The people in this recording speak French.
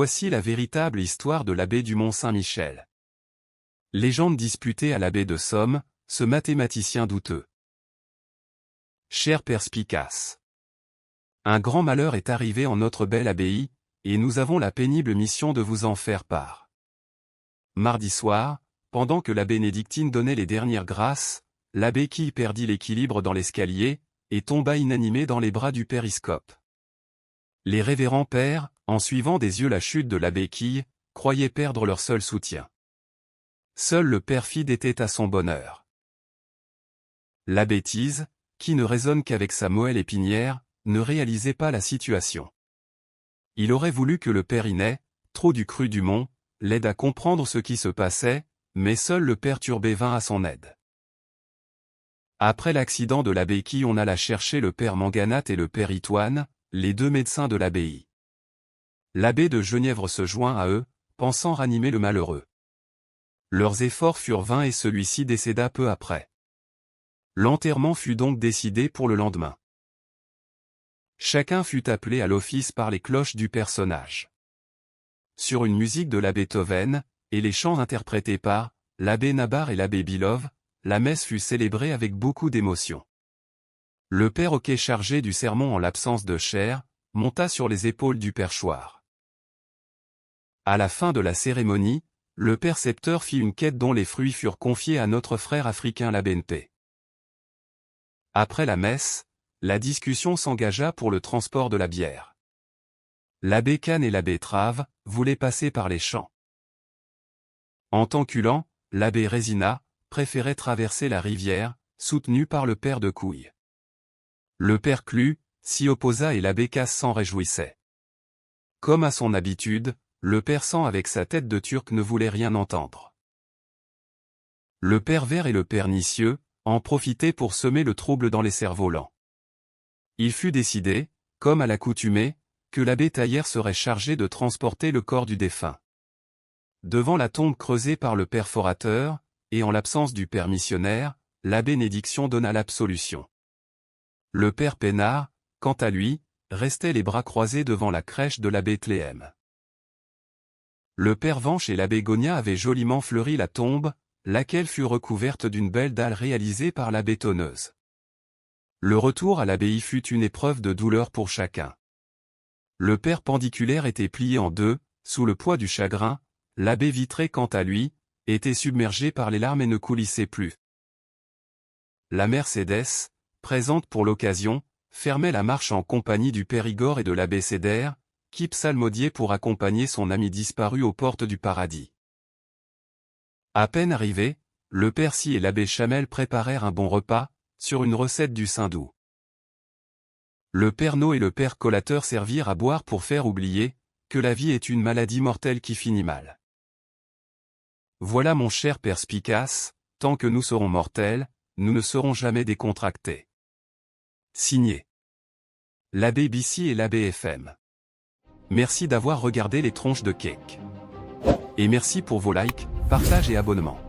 Voici la véritable histoire de l'abbé du Mont-Saint-Michel. Légende disputée à l'abbé de Somme, ce mathématicien douteux. Cher perspicace. Un grand malheur est arrivé en notre belle abbaye, et nous avons la pénible mission de vous en faire part. Mardi soir, pendant que la bénédictine donnait les dernières grâces, l'abbé Quille perdit l'équilibre dans l'escalier, et tomba inanimé dans les bras du périscope. Les révérends pères, en suivant des yeux la chute de l'abbé Quille, croyaient perdre leur seul soutien. Seul le perfide était à son bonheur. La bêtise, qui ne raisonne qu'avec sa moelle épinière, ne réalisait pas la situation. Il aurait voulu que le père Inet, trop du cru du Mont, l'aide à comprendre ce qui se passait, mais seul le père Turbé vint à son aide. Après l'accident de l'abbé Quille, on alla chercher le père Manganate et le père Itoine, les deux médecins de l'abbaye. L'abbé de Genièvre se joint à eux, pensant ranimer le malheureux. Leurs efforts furent vains et celui-ci décéda peu après. L'enterrement fut donc décidé pour le lendemain. Chacun fut appelé à l'office par les cloches du personnage. Sur une musique de l'abbé Toven, et les chants interprétés par l'abbé Nabar et l'abbé Bilov, la messe fut célébrée avec beaucoup d'émotion. Le père Oquet, chargé du sermon en l'absence de chair, monta sur les épaules du perchoir. À la fin de la cérémonie, le percepteur fit une quête dont les fruits furent confiés à notre frère africain l'abbé Npé. Après la messe, la discussion s'engagea pour le transport de la bière. L'abbé Canne et l'abbé Trave voulaient passer par les champs. En tant qu'Ulan, l'abbé Résina préférait traverser la rivière, soutenu par le père de Couille. Le père Clu s'y opposa et l'abbé Casse s'en réjouissait. Comme à son habitude, le père Sang avec sa tête de turc ne voulait rien entendre. Le père Vert et le père Nicieux en profitaient pour semer le trouble dans les cerfs-volants. Il fut décidé, comme à l'accoutumée, que l'abbé Taillère serait chargé de transporter le corps du défunt. Devant la tombe creusée par le père Forateur, et en l'absence du père missionnaire, la bénédiction donna l'absolution. Le père Pénard, quant à lui, restait les bras croisés devant la crèche de l'abbé Tléhem. Le père Vanche et l'abbé Gonia avaient joliment fleuri la tombe, laquelle fut recouverte d'une belle dalle réalisée par la bétonneuse. Le retour à l'abbaye fut une épreuve de douleur pour chacun. Le père Pendiculaire était plié en deux, sous le poids du chagrin, l'abbé Vitré quant à lui, était submergé par les larmes et ne coulissait plus. La Mercédès, présente pour l'occasion, fermait la marche en compagnie du père Igor et de l'abbé Cédère, qui psalmodiait pour accompagner son ami disparu aux portes du paradis. À peine arrivés, le père Si et l'abbé Chamel préparèrent un bon repas, sur une recette du Saint-Doux. Le père No et le père Collateur servirent à boire pour faire oublier que la vie est une maladie mortelle qui finit mal. Voilà mon cher perspicace, tant que nous serons mortels, nous ne serons jamais décontractés. Signé l'abbé Bissy et l'abbé FM. Merci d'avoir regardé les tronches de cake. Et merci pour vos likes, partages et abonnements.